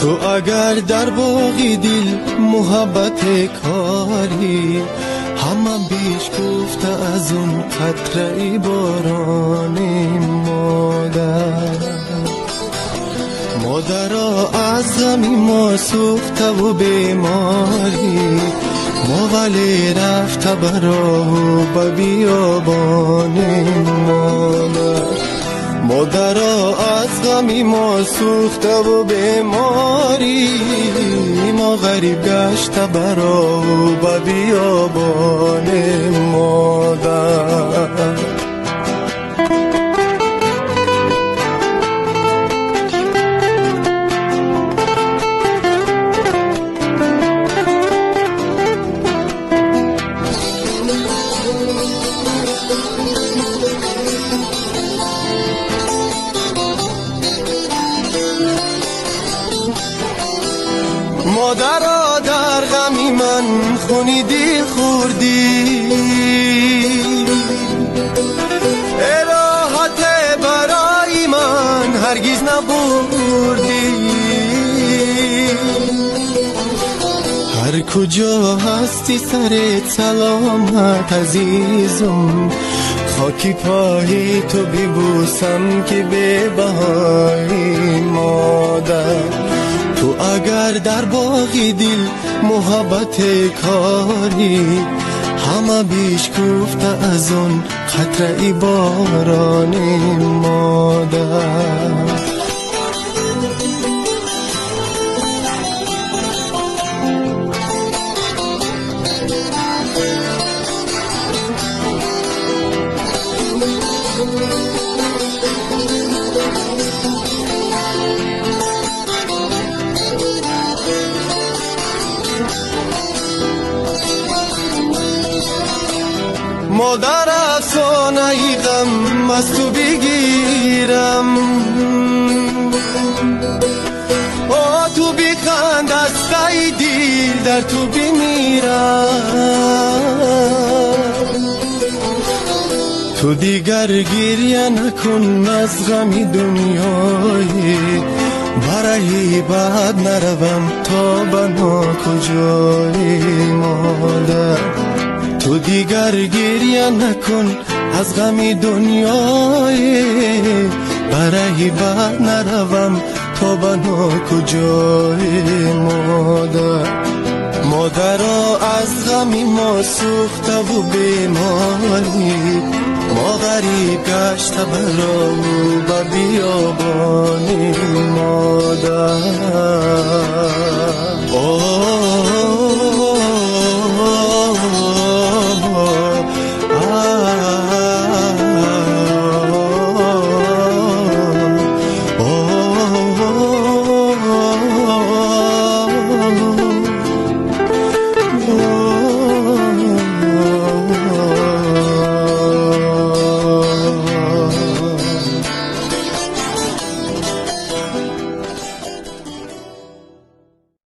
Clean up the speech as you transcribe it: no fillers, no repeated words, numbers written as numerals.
تو اگر در باغی دل محبت کاری، همه بیش گفته از اون قطره باران مادرها از غمی ما سوخته و بیماری، ما ولی رفته برای به بیابان مادرها از غمی ما سوخته و بیماری، ما غریب گشته برای به بیابان مادر. مادرها در غمی من خونی دل خوردی، راحت برای من هرگز نبردی. هر کجا هستی سرت سلامت عزیزم، خاکی پای تو ببوسم که به بهای مادر. تو اگر در باغی دل محبت کاری، همه بیش گفته از اون قطره باران مادر. مادر افسانه غم از تو بگیرم، تو بخند از غی دل در تو بمیرم. تو دیگر گریه نکن از غم دنیای، برای بعد نروم تا بنا کجای مادر. تو دیگر گریه نکن از غم دنیای، برای بعد نروم تا بنا کجای مادر. مادرها از غم ما سوخته و بیماری، ما غریب گشته برای به بیابان مادر.